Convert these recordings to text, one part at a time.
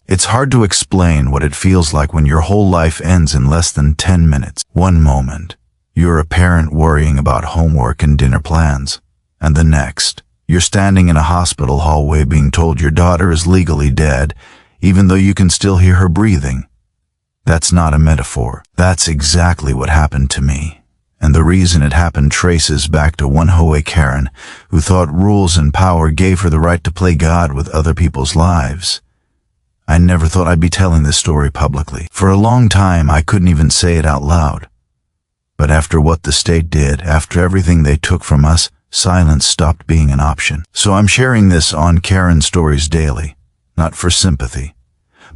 It's hard to explain what it feels like when your whole life ends in less than 10 minutes. One moment, you're a parent worrying about homework and dinner plans. And the next, you're standing in a hospital hallway being told your daughter is legally dead, even though you can still hear her breathing. That's not a metaphor. That's exactly what happened to me. And the reason it happened traces back to one HOA Karen who thought rules and power gave her the right to play God with other people's lives. I never thought I'd be telling this story publicly. For a long time, I couldn't even say it out loud. But after what the state did, after everything they took from us, silence stopped being an option. So I'm sharing this on Karen Stories Daily, not for sympathy,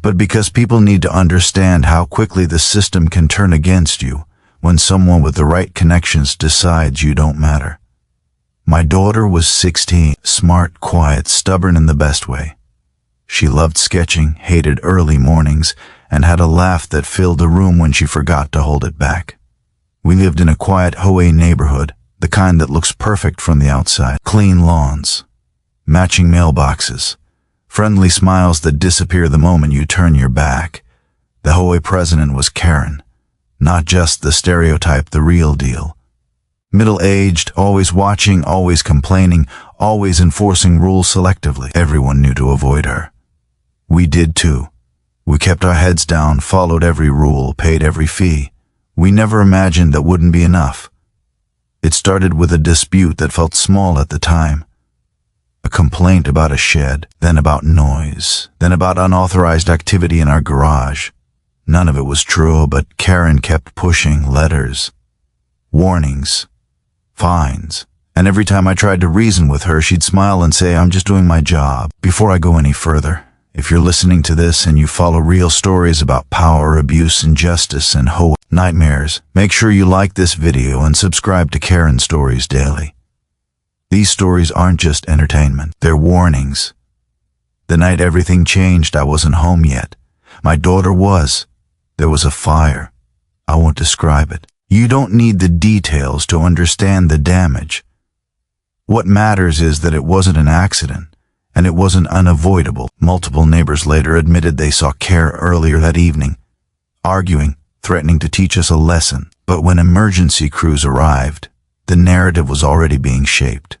but because people need to understand how quickly the system can turn against you when someone with the right connections decides you don't matter. My daughter was 16, smart, quiet, stubborn in the best way. She loved sketching, hated early mornings, and had a laugh that filled the room when she forgot to hold it back. We lived in a quiet HOA neighborhood, the kind that looks perfect from the outside. Clean lawns, matching mailboxes, friendly smiles that disappear the moment you turn your back. The HOA president was Karen, not just the stereotype, the real deal. Middle-aged, always watching, always complaining, always enforcing rules selectively. Everyone knew to avoid her. We did too. We kept our heads down, followed every rule, paid every fee. We never imagined that wouldn't be enough. It started with a dispute that felt small at the time. A complaint about a shed, then about noise, then about unauthorized activity in our garage. None of it was true, but Karen kept pushing. Letters, warnings, fines. And every time I tried to reason with her, she'd smile and say, "I'm just doing my job." Before I go any further, if you're listening to this and you follow real stories about power, abuse, injustice, and HOA nightmares, make sure you like this video and subscribe to Karen Stories Daily. These stories aren't just entertainment, they're warnings. The night everything changed, I wasn't home yet. My daughter was. There was a fire. I won't describe it. You don't need the details to understand the damage. What matters is that it wasn't an accident, and it wasn't unavoidable. Multiple neighbors later admitted they saw Karen earlier that evening, arguing, threatening to teach us a lesson. But when emergency crews arrived, the narrative was already being shaped.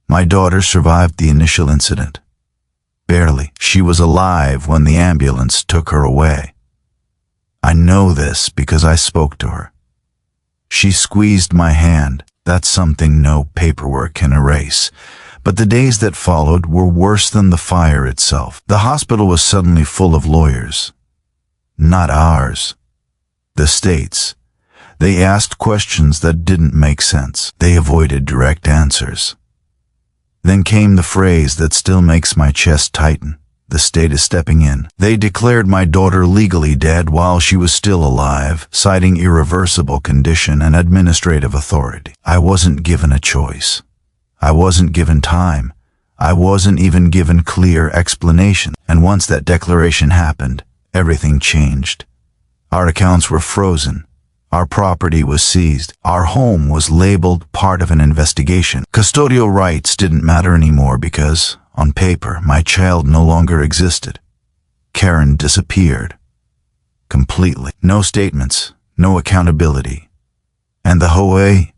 My daughter survived the initial incident. Barely. She was alive when the ambulance took her away. I know this because I spoke to her. She squeezed my hand. That's something no paperwork can erase. But the days that followed were worse than the fire itself. The hospital was suddenly full of lawyers. Not ours. The state's. They asked questions that didn't make sense. They avoided direct answers. Then came the phrase that still makes my chest tighten. The state is stepping in. They declared my daughter legally dead while she was still alive, citing irreversible condition and administrative authority. I wasn't given a choice. I wasn't given time. I wasn't even given clear explanation. And once that declaration happened, everything changed. Our accounts were frozen. Our property was seized. Our home was labeled part of an investigation. Custodial rights didn't matter anymore because, on paper, my child no longer existed. Karen disappeared. Completely. No statements, no accountability. And the HOA?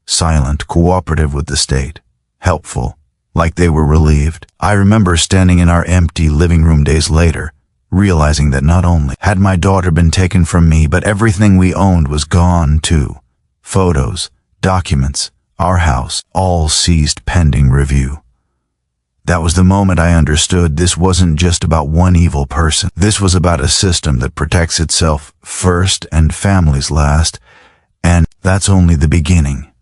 Silent, cooperative with the state. Helpful, like they were relieved. I remember standing in our empty living room days later, realizing that not only had my daughter been taken from me, but everything we owned was gone too. Photos, documents, our house, all seized pending review. That was the moment I understood this wasn't just about one evil person. This was about a system that protects itself first and families last, and that's only the beginning.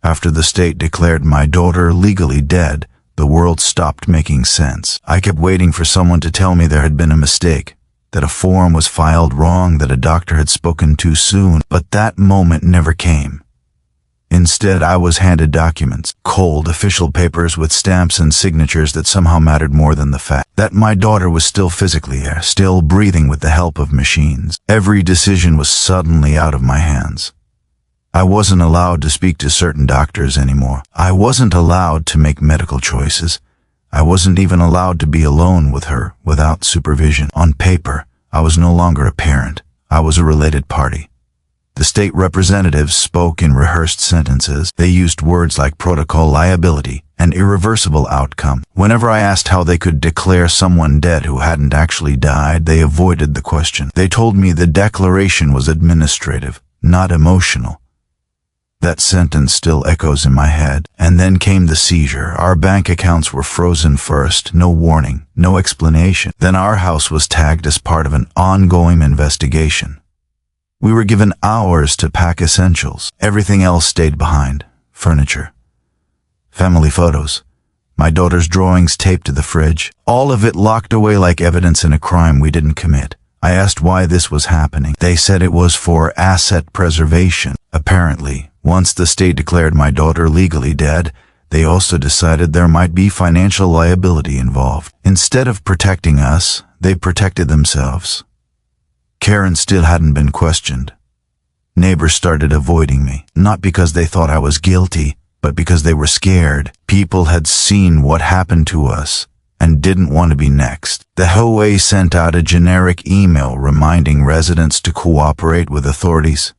After the state declared my daughter legally dead, the world stopped making sense. I kept waiting for someone to tell me there had been a mistake, that a form was filed wrong, that a doctor had spoken too soon, but that moment never came. Instead, I was handed documents, cold official papers with stamps and signatures that somehow mattered more than the fact that my daughter was still physically there, still breathing with the help of machines. Every decision was suddenly out of my hands. I wasn't allowed to speak to certain doctors anymore. I wasn't allowed to make medical choices. I wasn't even allowed to be alone with her without supervision. On paper, I was no longer a parent. I was a related party. The state representatives spoke in rehearsed sentences. They used words like protocol liability and irreversible outcome. Whenever I asked how they could declare someone dead who hadn't actually died, they avoided the question. They told me the declaration was administrative, not emotional. That sentence still echoes in my head. And then came the seizure. Our bank accounts were frozen first. No warning, no explanation. Then our house was tagged as part of an ongoing investigation. We were given hours to pack essentials. Everything else stayed behind. Furniture, family photos, my daughter's drawings taped to the fridge. All of it locked away like evidence in a crime we didn't commit. I asked why this was happening. They said it was for asset preservation. Apparently, once the state declared my daughter legally dead, they also decided there might be financial liability involved. Instead of protecting us, they protected themselves. Karen still hadn't been questioned. Neighbors started avoiding me, not because they thought I was guilty, but because they were scared. People had seen what happened to us and didn't want to be next. The HOA sent out a generic email reminding residents to cooperate with authorities.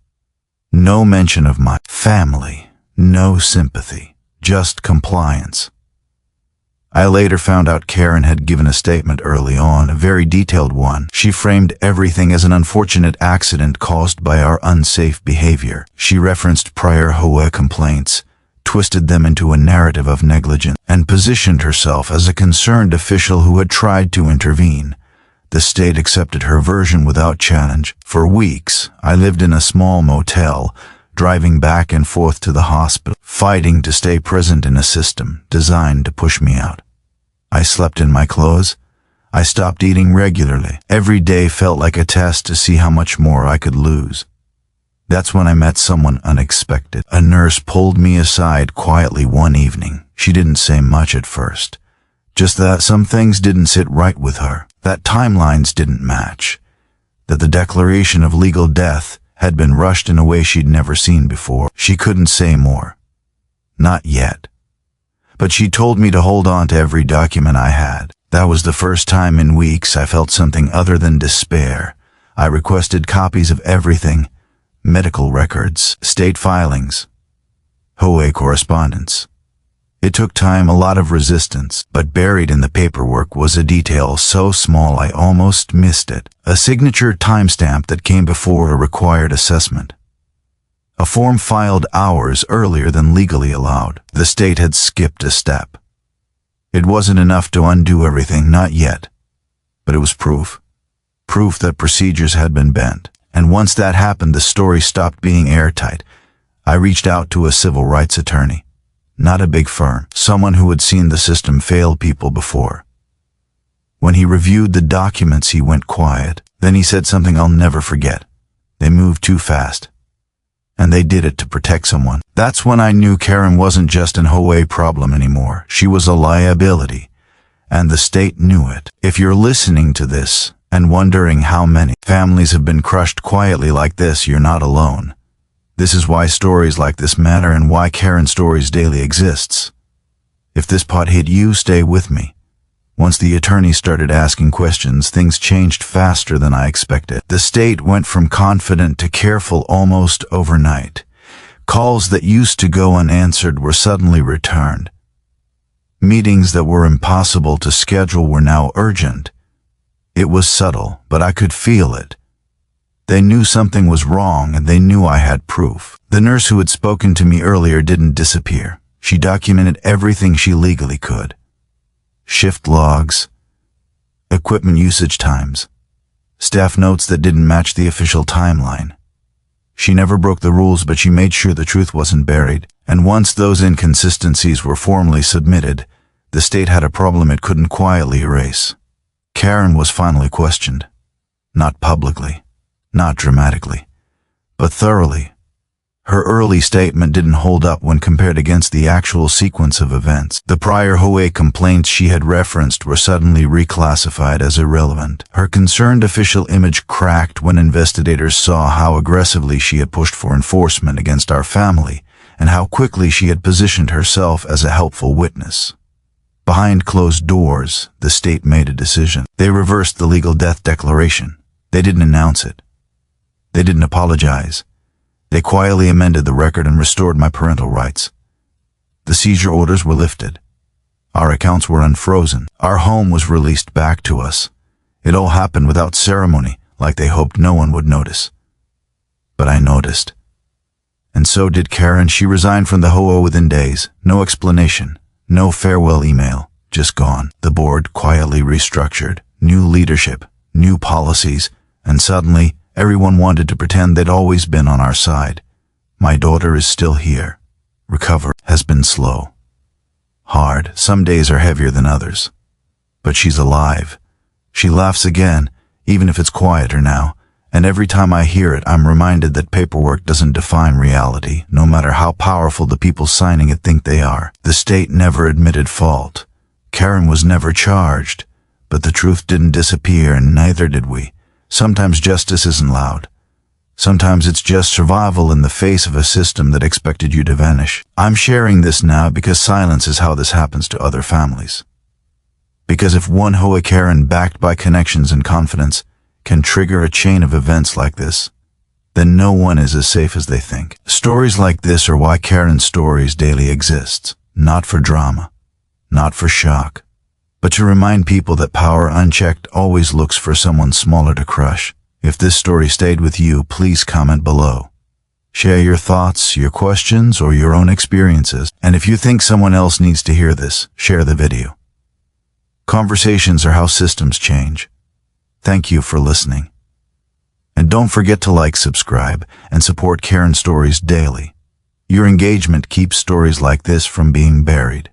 No mention of my family, no sympathy, just compliance. I later found out Karen had given a statement early on, a very detailed one. She framed everything as an unfortunate accident caused by our unsafe behavior. She referenced prior HOA complaints, twisted them into a narrative of negligence, and positioned herself as a concerned official who had tried to intervene. The state accepted her version without challenge. For weeks, I lived in a small motel, driving back and forth to the hospital, fighting to stay present in a system designed to push me out. I slept in my clothes. I stopped eating regularly. Every day felt like a test to see how much more I could lose. That's when I met someone unexpected. A nurse pulled me aside quietly one evening. She didn't say much at first, just that some things didn't sit right with her, that timelines didn't match, that the declaration of legal death had been rushed in a way she'd never seen before. She couldn't say more. Not yet. But she told me to hold on to every document I had. That was the first time in weeks I felt something other than despair. I requested copies of everything: medical records, state filings, HOA correspondence. It took time, a lot of resistance, but buried in the paperwork was a detail so small I almost missed it. A signature timestamp that came before a required assessment. A form filed hours earlier than legally allowed. The state had skipped a step. It wasn't enough to undo everything, not yet. But it was proof. Proof that procedures had been bent. And once that happened, the story stopped being airtight. I reached out to a civil rights attorney. Not a big firm, someone who had seen the system fail people before. When he reviewed the documents, he went quiet. Then he said something I'll never forget. They moved too fast. And they did it to protect someone. That's when I knew Karen wasn't just an HOA problem anymore. She was a liability. And the state knew it. If you're listening to this and wondering how many families have been crushed quietly like this, you're not alone. This is why stories like this matter and why Karen Stories Daily exists. If this pot hit you, stay with me. Once the attorney started asking questions, things changed faster than I expected. The state went from confident to careful almost overnight. Calls that used to go unanswered were suddenly returned. Meetings that were impossible to schedule were now urgent. It was subtle, but I could feel it. They knew something was wrong, and they knew I had proof. The nurse who had spoken to me earlier didn't disappear. She documented everything she legally could. Shift logs, equipment usage times, staff notes that didn't match the official timeline. She never broke the rules, but she made sure the truth wasn't buried. And once those inconsistencies were formally submitted, the state had a problem it couldn't quietly erase. Karen was finally questioned. Not publicly, not dramatically, but thoroughly. Her early statement didn't hold up when compared against the actual sequence of events. The prior HOA complaints she had referenced were suddenly reclassified as irrelevant. Her concerned official image cracked when investigators saw how aggressively she had pushed for enforcement against our family and how quickly she had positioned herself as a helpful witness. Behind closed doors, the state made a decision. They reversed the legal death declaration. They didn't announce it. They didn't apologize. They quietly amended the record and restored my parental rights. The seizure orders were lifted. Our accounts were unfrozen. Our home was released back to us. It all happened without ceremony, like they hoped no one would notice. But I noticed. And so did Karen. She resigned from the HOA within days. No explanation. No farewell email. Just gone. The board quietly restructured. New leadership. New policies. And suddenly, everyone wanted to pretend they'd always been on our side. My daughter is still here. Recovery has been slow. Hard. Some days are heavier than others. But she's alive. She laughs again, even if it's quieter now. And every time I hear it, I'm reminded that paperwork doesn't define reality, no matter how powerful the people signing it think they are. The state never admitted fault. Karen was never charged. But the truth didn't disappear, and neither did we. Sometimes justice isn't loud. Sometimes it's just survival in the face of a system that expected you to vanish. I'm sharing this now because silence is how this happens to other families. Because if one HOA Karen backed by connections and confidence can trigger a chain of events like this, then no one is as safe as they think. Stories like this are why Karen Stories Daily exists. Not for drama, not for shock, but to remind people that power unchecked always looks for someone smaller to crush. If this story stayed with you, please comment below. Share your thoughts, your questions, or your own experiences. And if you think someone else needs to hear this, share the video. Conversations are how systems change. Thank you for listening. And don't forget to like, subscribe, and support Karen Stories Daily. Your engagement keeps stories like this from being buried.